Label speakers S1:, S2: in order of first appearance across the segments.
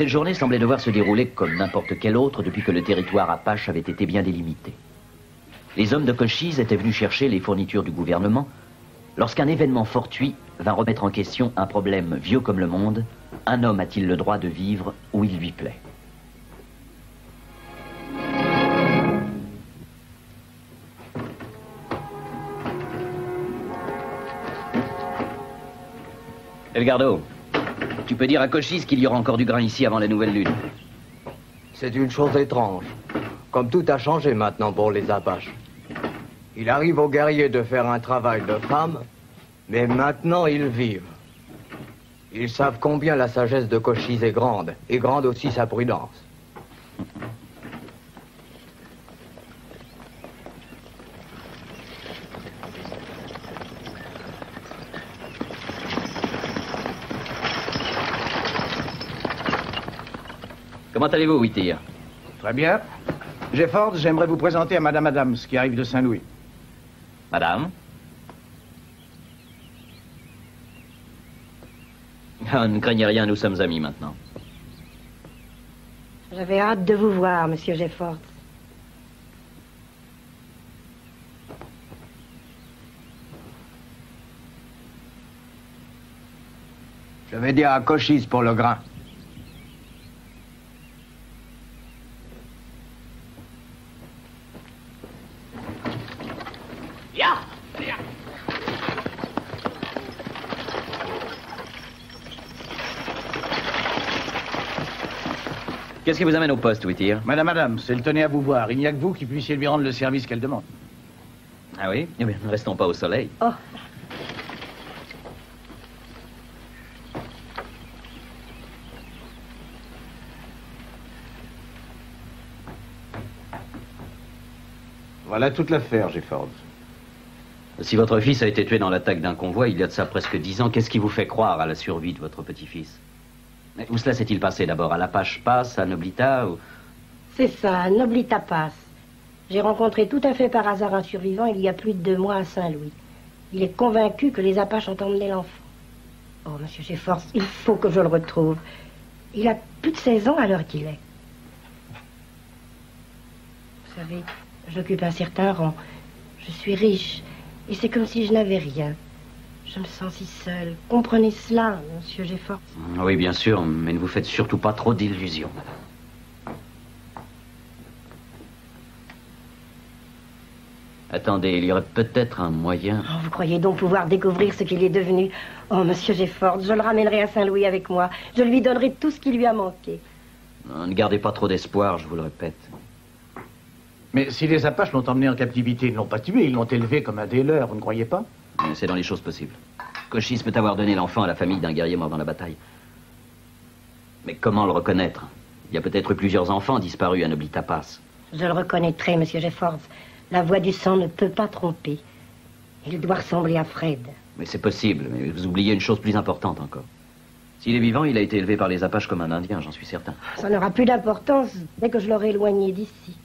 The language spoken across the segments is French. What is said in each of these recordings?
S1: Cette journée semblait devoir se dérouler comme n'importe quelle autre depuis que le territoire apache avait été bien délimité. Les hommes de Cochise étaient venus chercher les fournitures du gouvernement lorsqu'un événement fortuit vint remettre en question un problème vieux comme le monde. Un homme a-t-il le droit de vivre où il lui plaît? Elgardo, tu peux dire à Cochise qu'il y aura encore du grain ici avant la nouvelle lune.
S2: C'est une chose étrange. Comme tout a changé maintenant pour les Apaches. Il arrive aux guerriers de faire un travail de femme, mais maintenant ils vivent. Ils savent combien la sagesse de Cochise est grande, et grande aussi sa prudence.
S1: Comment allez-vous, Whittier?
S3: Très bien. Jeffords, j'aimerais vous présenter à Madame Adams, qui arrive de Saint-Louis.
S1: Madame? Ah, ne craignez rien, nous sommes amis maintenant.
S4: J'avais hâte de vous voir, monsieur Jeffords.
S3: Je vais dire à Cochise pour le grain.
S1: Qu'est-ce qui vous amène au poste, Whittier?
S3: Madame Adams, elle tenait à vous voir. Il n'y a que vous qui puissiez lui rendre le service qu'elle demande.
S1: Ah oui? Eh bien, ne restons pas au soleil.
S4: Oh.
S3: Voilà toute l'affaire, Jeffords.
S1: Si votre fils a été tué dans l'attaque d'un convoi il y a de ça presque 10 ans, qu'est-ce qui vous fait croire à la survie de votre petit-fils? Où cela s'est-il passé d'abord? À l'Apache Pass, à Noblita ou...
S4: C'est ça, Noblita Pass. J'ai rencontré tout à fait par hasard un survivant il y a plus de 2 mois à Saint-Louis. Il est convaincu que les Apaches ont emmené l'enfant. Oh, monsieur Jeffords, il faut que je le retrouve. Il a plus de 16 ans à l'heure qu'il est. Vous savez, j'occupe un certain rang. Je suis riche. Et c'est comme si je n'avais rien. Je me sens si seule. Comprenez cela, monsieur Jeffords.
S1: Oui, bien sûr, mais ne vous faites surtout pas trop d'illusions, madame. Attendez, il y aurait peut-être un moyen...
S4: Oh, vous croyez donc pouvoir découvrir ce qu'il est devenu? Oh, monsieur Jeffords, je le ramènerai à Saint-Louis avec moi. Je lui donnerai tout ce qui lui a manqué.
S1: Non, ne gardez pas trop d'espoir, je vous le répète.
S3: Mais si les Apaches l'ont emmené en captivité, ils ne l'ont pas tué, ils l'ont élevé comme un des leurs, vous ne croyez pas?
S1: C'est dans les choses possibles. Cochise peut avoir donné l'enfant à la famille d'un guerrier mort dans la bataille. Mais comment le reconnaître? Il y a peut-être eu plusieurs enfants disparus à Noblita Pass.
S4: Je le reconnaîtrai, monsieur Jeffords. La voix du sang ne peut pas tromper. Il doit ressembler à Fred.
S1: Mais c'est possible, mais vous oubliez une chose plus importante encore. S'il est vivant, il a été élevé par les Apaches comme un Indien, j'en suis certain.
S4: Ça n'aura plus d'importance dès que je l'aurai éloigné d'ici.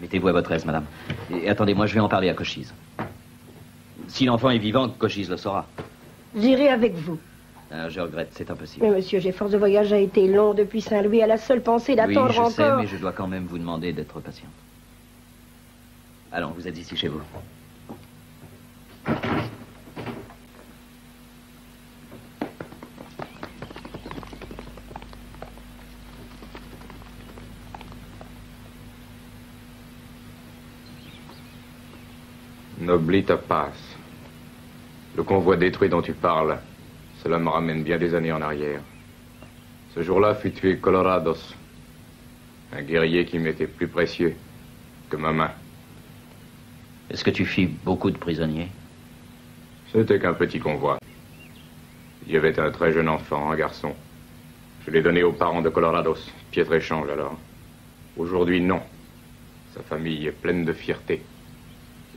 S1: Mettez-vous à votre aise, madame. Et attendez, moi je vais en parler à Cochise. Si l'enfant est vivant, Cochise le saura.
S4: J'irai avec vous.
S1: Je regrette, c'est impossible.
S4: Mais monsieur Jeffords, le voyage a été long depuis Saint-Louis à la seule pensée d'attendre encore.
S1: Oui, je sais, mais je dois quand même vous demander d'être patiente. Allons, vous êtes ici chez vous.
S5: Noblita Pass. Le convoi détruit dont tu parles, cela me ramène bien des années en arrière. Ce jour-là fut tué Colorados, un guerrier qui m'était plus précieux que ma main.
S1: Est-ce que tu fis beaucoup de prisonniers?
S5: C'était qu'un petit convoi. Il y avait un très jeune enfant, un garçon. Je l'ai donné aux parents de Colorados. Piètre échange alors. Aujourd'hui, non. Sa famille est pleine de fierté.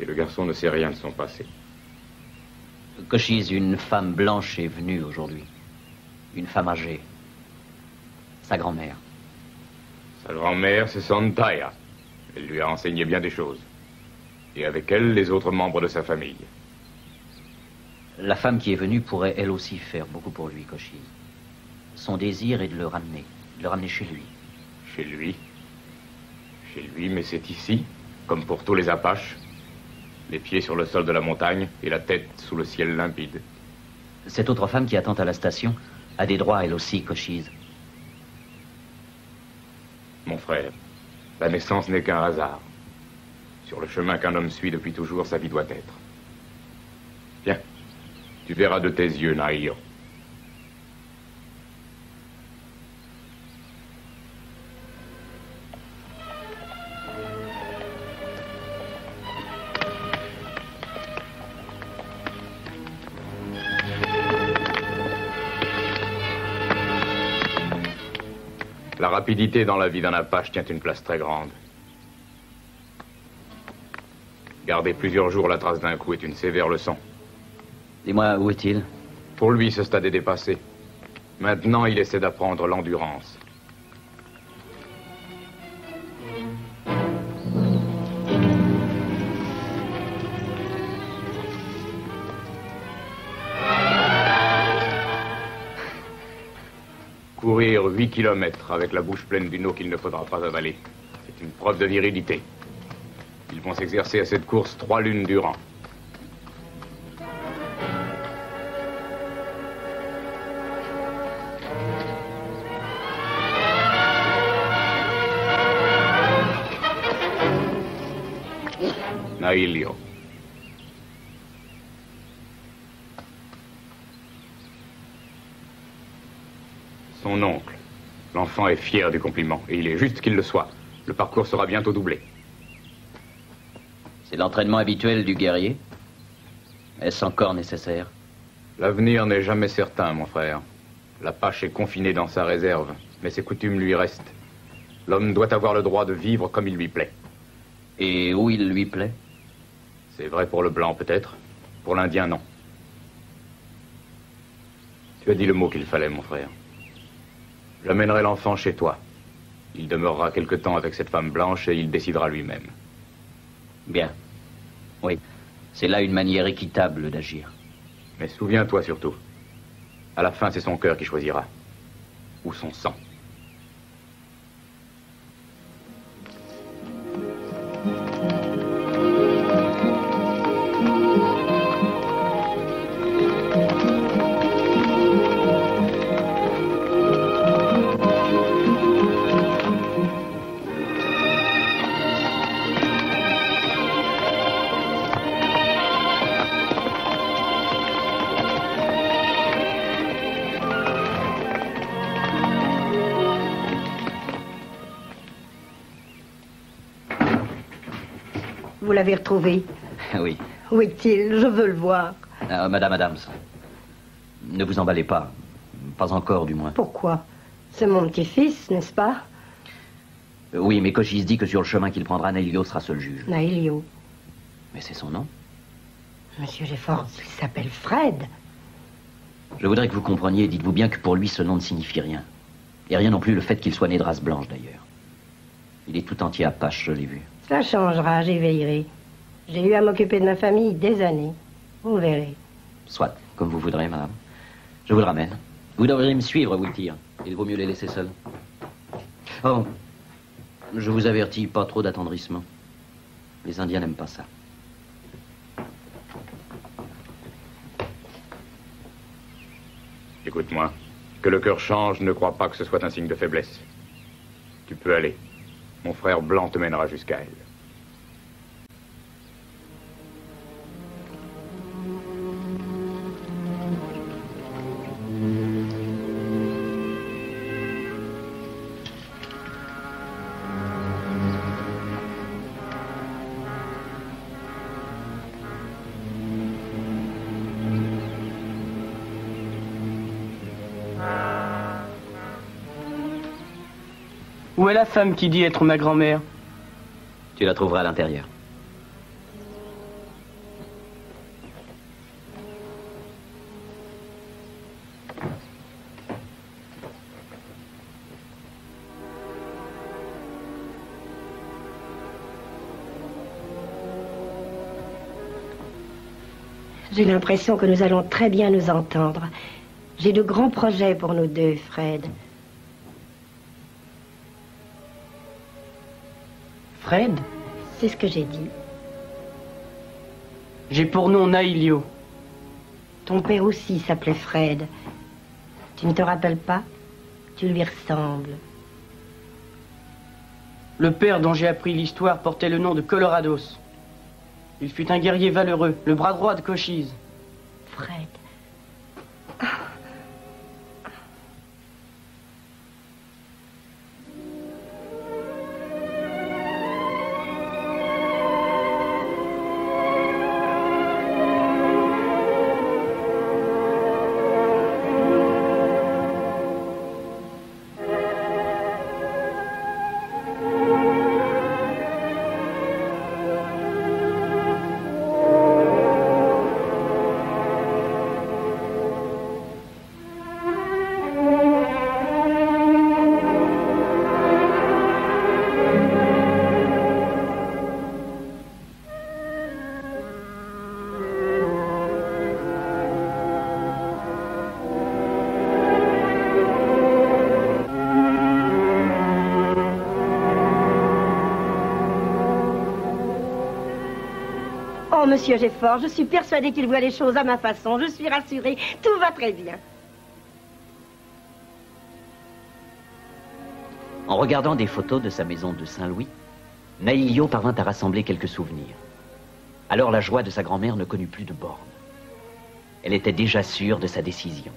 S5: Et le garçon ne sait rien de son passé.
S1: Cochise, une femme blanche est venue aujourd'hui. Une femme âgée. Sa grand-mère.
S5: Sa grand-mère, c'est Santaya. Elle lui a enseigné bien des choses. Et avec elle, les autres membres de sa famille.
S1: La femme qui est venue pourrait elle aussi faire beaucoup pour lui, Cochise. Son désir est de le ramener chez lui.
S5: Chez lui? Chez lui, mais c'est ici, comme pour tous les Apaches. Les pieds sur le sol de la montagne et la tête sous le ciel limpide.
S1: Cette autre femme qui attend à la station a des droits, elle aussi, Cochise.
S5: Mon frère, la naissance n'est qu'un hasard. Sur le chemin qu'un homme suit depuis toujours, sa vie doit être. Viens, tu verras de tes yeux, Naïo. La rapidité dans la vie d'un Apache tient une place très grande. Garder plusieurs jours la trace d'un coup est une sévère leçon.
S1: Dis-moi, où est-il?
S5: Pour lui, ce stade est dépassé. Maintenant, il essaie d'apprendre l'endurance. Courir 8 kilomètres avec la bouche pleine d'une eau qu'il ne faudra pas avaler. C'est une preuve de virilité. Ils vont s'exercer à cette course 3 lunes durant. Naïlio. Son oncle. L'enfant est fier du compliment, et il est juste qu'il le soit. Le parcours sera bientôt doublé.
S1: C'est l'entraînement habituel du guerrier? Est-ce encore nécessaire?
S5: L'avenir n'est jamais certain, mon frère. L'Apache est confiné dans sa réserve, mais ses coutumes lui restent. L'homme doit avoir le droit de vivre comme il lui plaît.
S1: Et où il lui plaît?
S5: C'est vrai pour le blanc, peut-être. Pour l'Indien, non. Tu as dit le mot qu'il fallait, mon frère. J'amènerai l'enfant chez toi. Il demeurera quelque temps avec cette femme blanche et il décidera lui-même.
S1: Bien. Oui. C'est là une manière équitable d'agir.
S5: Mais souviens-toi surtout. À la fin, c'est son cœur qui choisira. Ou son sang.
S4: Vous l'avez retrouvé?
S1: Oui.
S4: Où est-il? Je veux le voir.
S1: Madame Adams, ne vous emballez pas. Pas encore, du moins.
S4: Pourquoi? C'est mon petit-fils, n'est-ce pas?
S1: Oui, mais Cochise dit que sur le chemin qu'il prendra, Naïlio sera seul juge.
S4: Naïlio.
S1: Mais c'est son nom.
S4: Monsieur Jefford, il s'appelle Fred.
S1: Je voudrais que vous compreniez, dites-vous bien que pour lui, ce nom ne signifie rien. Et rien non plus le fait qu'il soit né de race blanche, d'ailleurs. Il est tout entier Apache, je l'ai vu.
S4: Ça changera, j'y veillerai. J'ai eu à m'occuper de ma famille des années. Vous verrez.
S1: Soit, comme vous voudrez, madame. Je vous le ramène. Vous devriez me suivre, vous le tire. Il vaut mieux les laisser seuls. Oh, je vous avertis, pas trop d'attendrissement. Les Indiens n'aiment pas ça.
S5: Écoute-moi. Que le cœur change, ne crois pas que ce soit un signe de faiblesse. Tu peux aller. Mon frère blanc te mènera jusqu'à elle.
S6: Où est la femme qui dit être ma grand-mère?
S1: Tu la trouveras à l'intérieur.
S4: J'ai l'impression que nous allons très bien nous entendre. J'ai de grands projets pour nous deux, Fred.
S6: Fred?
S4: C'est ce que j'ai dit.
S6: J'ai pour nom Nailio.
S4: Ton père aussi s'appelait Fred. Tu ne te rappelles pas? Tu lui ressembles.
S6: Le père dont j'ai appris l'histoire portait le nom de Colorados. Il fut un guerrier valeureux, le bras droit de Cochise.
S4: Fred. Oh, monsieur Geffort, je suis persuadée qu'il voit les choses à ma façon. Je suis rassurée. Tout va très bien.
S1: En regardant des photos de sa maison de Saint-Louis, Nailio parvint à rassembler quelques souvenirs. Alors la joie de sa grand-mère ne connut plus de bornes. Elle était déjà sûre de sa décision.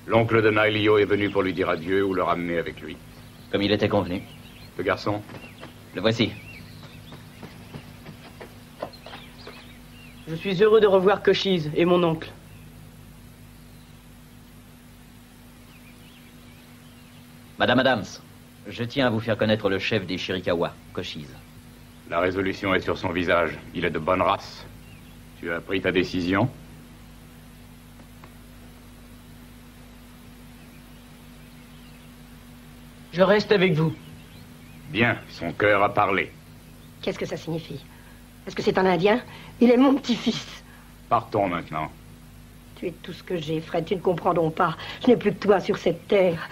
S5: L'oncle de Nailio est venu pour lui dire adieu ou le ramener avec lui.
S1: Comme il était convenu.
S5: Le garçon?
S1: Le voici.
S6: Je suis heureux de revoir Cochise et mon oncle.
S1: Madame Adams, je tiens à vous faire connaître le chef des Chiricahua, Cochise.
S5: La résolution est sur son visage. Il est de bonne race. Tu as pris ta décision?
S6: Je reste avec vous.
S5: Bien, son cœur a parlé.
S4: Qu'est-ce que ça signifie? Est-ce que c'est un Indien? Il est mon petit-fils.
S5: Partons maintenant.
S4: Tu es tout ce que j'ai, Fred. Tu ne comprends donc pas. Je n'ai plus que toi sur cette terre.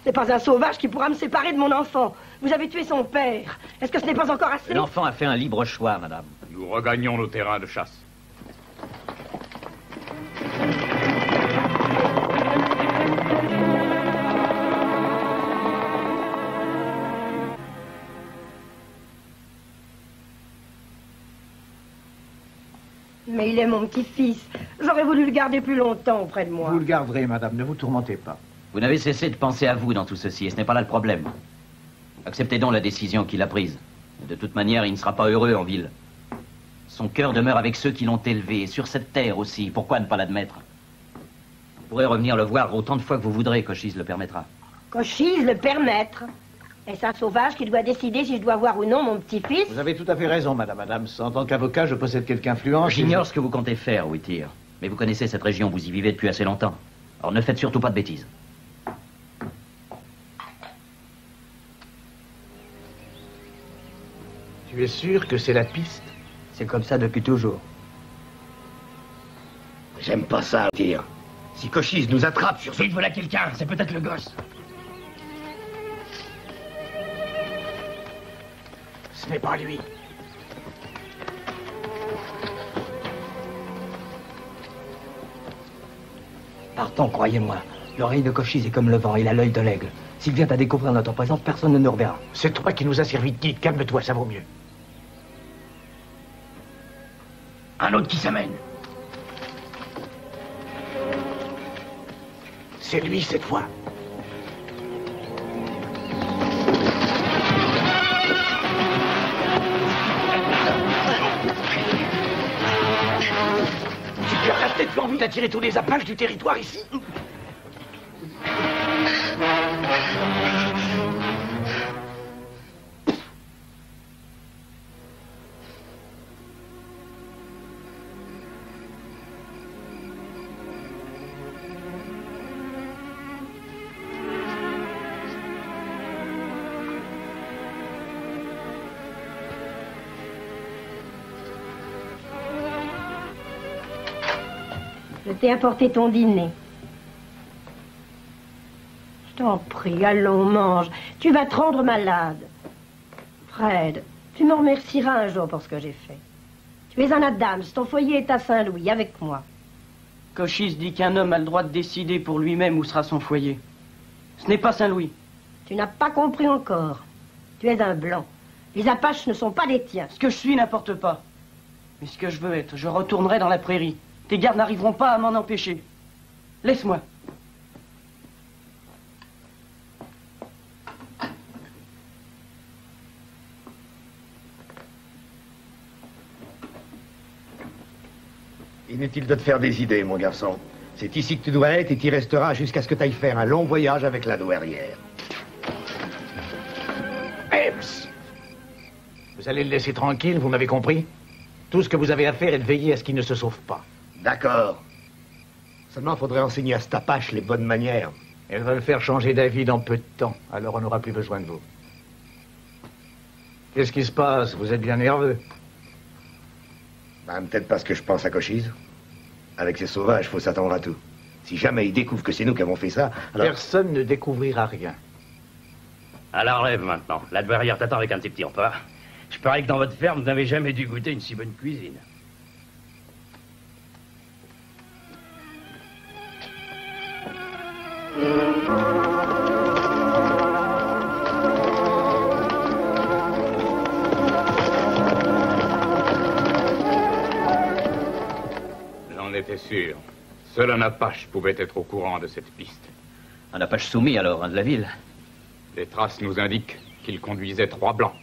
S4: C'est pas un sauvage qui pourra me séparer de mon enfant. Vous avez tué son père. Est-ce que ce n'est pas encore assez?
S1: L'enfant a fait un libre choix, madame.
S5: Nous regagnons nos terrains de chasse.
S4: Mais il est mon petit-fils. J'aurais voulu le garder plus longtemps auprès de moi.
S3: Vous le garderez, madame, ne vous tourmentez pas.
S1: Vous n'avez cessé de penser à vous dans tout ceci, et ce n'est pas là le problème. Acceptez donc la décision qu'il a prise. De toute manière, il ne sera pas heureux en ville. Son cœur demeure avec ceux qui l'ont élevé, et sur cette terre aussi. Pourquoi ne pas l'admettre? Vous pourrez revenir le voir autant de fois que vous voudrez, Cochise le permettra.
S4: Cochise le permettre? Est-ce un sauvage qui doit décider si je dois voir ou non mon petit-fils?
S3: Vous avez tout à fait raison, madame Adams. En tant qu'avocat, je possède quelque influence.
S1: J'ignore ce que vous comptez faire, Whittier. Mais vous connaissez cette région, vous y vivez depuis assez longtemps. Alors ne faites surtout pas de bêtises.
S3: Tu es sûr que c'est la piste?
S2: C'est comme ça depuis toujours.
S7: J'aime pas ça, dire. Si Cochise nous attrape sur ce... voilà quelqu'un, c'est peut-être le gosse. Ce n'est pas lui.
S2: Partons, croyez-moi. L'oreille de Cochise est comme le vent, il a l'œil de l'aigle. S'il vient à découvrir notre présence, personne ne nous reverra.
S7: C'est toi qui nous as servi de guide, calme-toi, ça vaut mieux. Un autre qui s'amène. C'est lui cette fois. Tu peux rester devant nous d'attirer tous les Apaches du territoire ici.
S4: Je t'ai apporté ton dîner. Je t'en prie, allons, mange. Tu vas te rendre malade. Fred, tu me remercieras un jour pour ce que j'ai fait. Tu es un Adams, ton foyer est à Saint-Louis, avec moi.
S6: Cochise dit qu'un homme a le droit de décider pour lui-même où sera son foyer. Ce n'est pas Saint-Louis.
S4: Tu n'as pas compris encore. Tu es un blanc. Les Apaches ne sont pas les tiens.
S6: Ce que je suis n'importe pas. Mais ce que je veux être, je retournerai dans la prairie. Tes gardes n'arriveront pas à m'en empêcher. Laisse-moi.
S7: Inutile de te faire des idées, mon garçon. C'est ici que tu dois être et tu y resteras jusqu'à ce que tu ailles faire un long voyage avec la douairière.
S3: Ems! Vous allez le laisser tranquille, vous m'avez compris? Tout ce que vous avez à faire est de veiller à ce qu'il ne se sauve pas.
S7: D'accord. Seulement, faudrait enseigner à cet Apache les bonnes manières.
S3: Elle va le faire changer d'avis dans peu de temps, alors on n'aura plus besoin de vous. Qu'est-ce qui se passe? Vous êtes bien nerveux.
S7: Ben, peut-être parce que je pense à Cochise. Avec ces sauvages, faut s'attendre à tout. Si jamais ils découvrent que c'est nous qui avons fait ça, alors...
S3: Personne ne découvrira rien.
S8: À la relève maintenant. La douairière t'attend avec un de ses petits repas. Je parie que dans votre ferme, vous n'avez jamais dû goûter une si bonne cuisine.
S5: J'en étais sûr. Seul un Apache pouvait être au courant de cette piste.
S1: Un Apache soumis alors, de la ville.
S5: Les traces nous indiquent qu'il conduisait 3 blancs.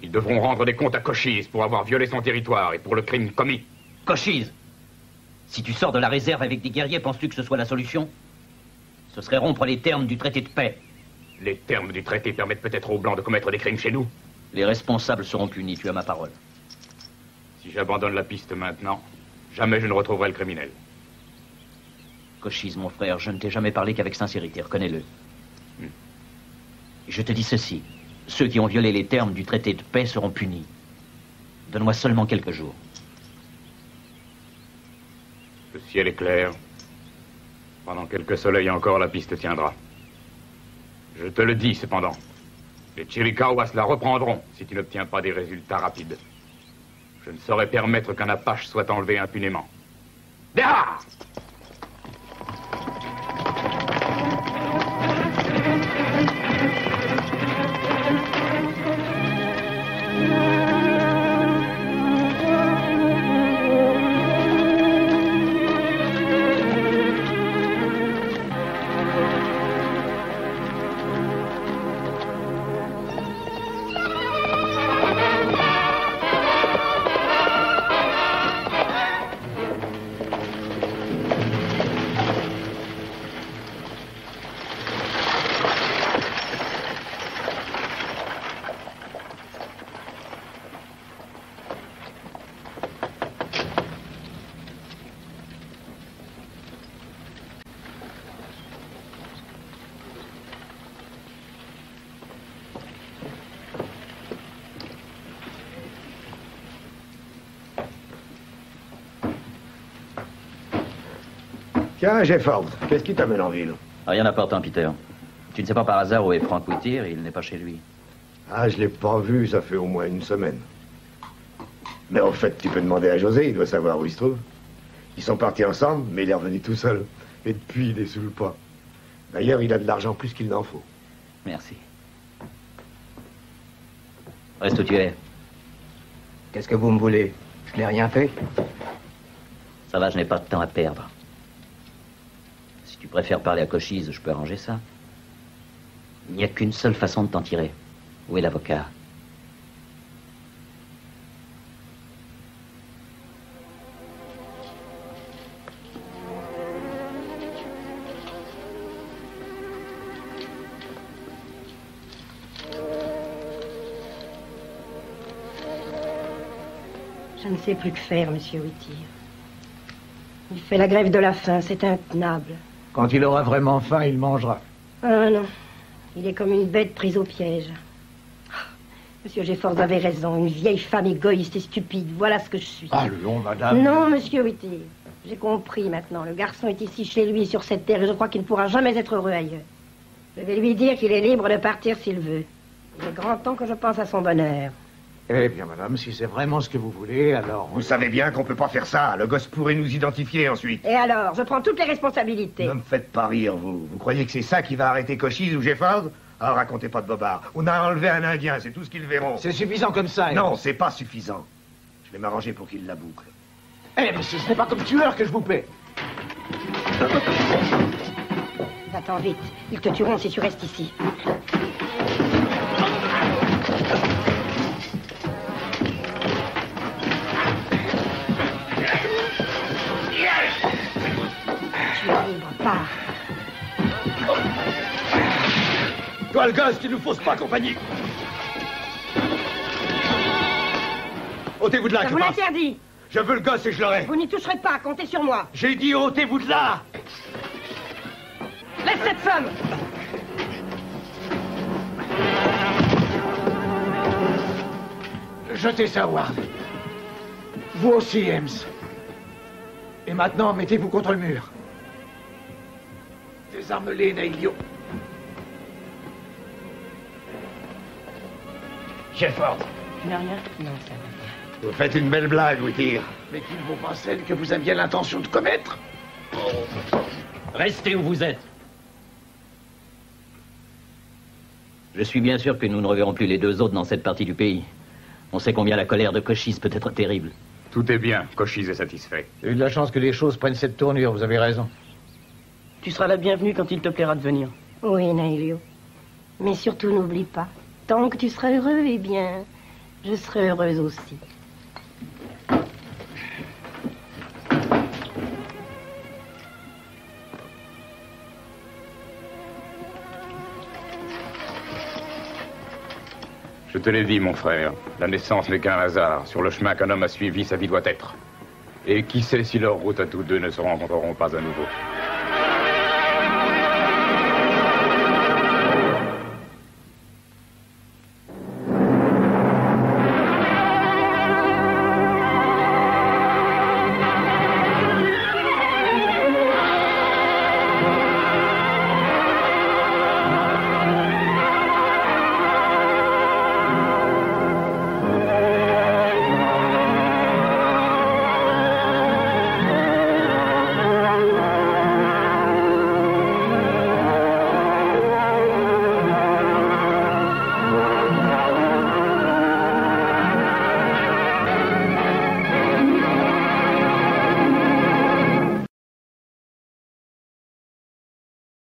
S5: Ils devront rendre des comptes à Cochise pour avoir violé son territoire et pour le crime commis.
S1: Cochise! Si tu sors de la réserve avec des guerriers, penses-tu que ce soit la solution? Ce serait rompre les termes du traité de paix.
S5: Les termes du traité permettent peut-être aux blancs de commettre des crimes chez nous.
S1: Les responsables seront punis, tu as ma parole.
S5: Si j'abandonne la piste maintenant, jamais je ne retrouverai le criminel.
S1: Cochise, mon frère, je ne t'ai jamais parlé qu'avec sincérité, reconnais-le. Je te dis ceci. Ceux qui ont violé les termes du traité de paix seront punis. Donne-moi seulement quelques jours.
S5: Le ciel est clair. Pendant quelques soleils encore, la piste tiendra. Je te le dis, cependant. Les Chiricahuas la reprendront si tu n'obtiens pas des résultats rapides. Je ne saurais permettre qu'un Apache soit enlevé impunément. Dehors!
S7: Tiens, Jefford, qu'est-ce qui t'amène en ville?
S1: Rien d'important, Peter. Tu ne sais pas par hasard où est Frank Whittier, il n'est pas chez lui.
S7: Ah, je l'ai pas vu, ça fait au moins une semaine. Mais en fait, tu peux demander à José, il doit savoir où il se trouve. Ils sont partis ensemble, mais il est revenu tout seul. Et depuis, il est sous le pas. D'ailleurs, il a de l'argent plus qu'il n'en faut.
S1: Merci. Reste où tu es.
S2: Qu'est-ce que vous me voulez? Je n'ai rien fait.
S1: Ça va, je n'ai pas de temps à perdre. Si tu préfères parler à Cochise, je peux arranger ça. Il n'y a qu'une seule façon de t'en tirer. Où est l'avocat?
S4: Je ne sais plus que faire, monsieur Whittier. Il fait la grève de la faim, c'est intenable.
S3: Quand il aura vraiment faim, il mangera.
S4: Ah non, il est comme une bête prise au piège. Monsieur Jefford avait raison, une vieille femme égoïste et stupide, voilà ce que je suis.
S3: Allons, madame.
S4: Non, monsieur Whittier. J'ai compris maintenant. Le garçon est ici chez lui, sur cette terre, et je crois qu'il ne pourra jamais être heureux ailleurs. Je vais lui dire qu'il est libre de partir s'il veut. Il est grand temps que je pense à son bonheur.
S3: Eh bien, madame, si c'est vraiment ce que vous voulez, alors...
S7: Vous savez bien qu'on peut pas faire ça. Le gosse pourrait nous identifier ensuite.
S4: Et alors, je prends toutes les responsabilités.
S7: Ne me faites pas rire, vous. Vous croyez que c'est ça qui va arrêter Cochise ou Jefford? Ah, racontez pas de bobards. On a enlevé un Indien, c'est tout ce qu'ils verront.
S3: C'est suffisant comme ça.
S7: Non, c'est pas suffisant. Je vais m'arranger pour qu'il la boucle.
S3: Eh, mais ce n'est pas comme tueur que je vous paie.
S4: Va-t'en vite. Ils te tueront si tu restes ici. Tu es libre, pars.
S3: Toi, le gosse, tu nous fausses pas compagnie. Ôtez-vous de là,
S4: Je
S3: que
S4: vous
S3: je passe.
S4: l'interdis.
S3: Je veux le gosse et je l'aurai.
S4: Vous n'y toucherez pas, comptez sur moi.
S3: J'ai dit ôtez-vous de là.
S4: Laisse cette femme.
S3: Jetez ça, Ward. Vous aussi, Ems. Et maintenant, mettez-vous contre le mur. Désarme-les, Nailio.
S8: Jefford.
S6: Tu n'as rien?
S4: Non, ça va bien.
S7: Vous faites une belle blague, vous dire.
S3: Mais qui ne vaut pas celle que vous aviez l'intention de commettre.
S8: Restez où vous êtes.
S1: Je suis bien sûr que nous ne reverrons plus les deux autres dans cette partie du pays. On sait combien la colère de Cochise peut être terrible.
S5: Tout est bien, Cochise est satisfait.
S3: J'ai eu de la chance que les choses prennent cette tournure, vous avez raison.
S6: Tu seras la bienvenue quand il te plaira de venir.
S4: Oui, Nailio. Mais surtout, n'oublie pas. Tant que tu seras heureux, eh bien, je serai heureuse aussi.
S5: Je te l'ai dit, mon frère, la naissance n'est qu'un hasard. Sur le chemin qu'un homme a suivi, sa vie doit être. Et qui sait si leurs routes à tous deux ne se rencontreront pas à nouveau.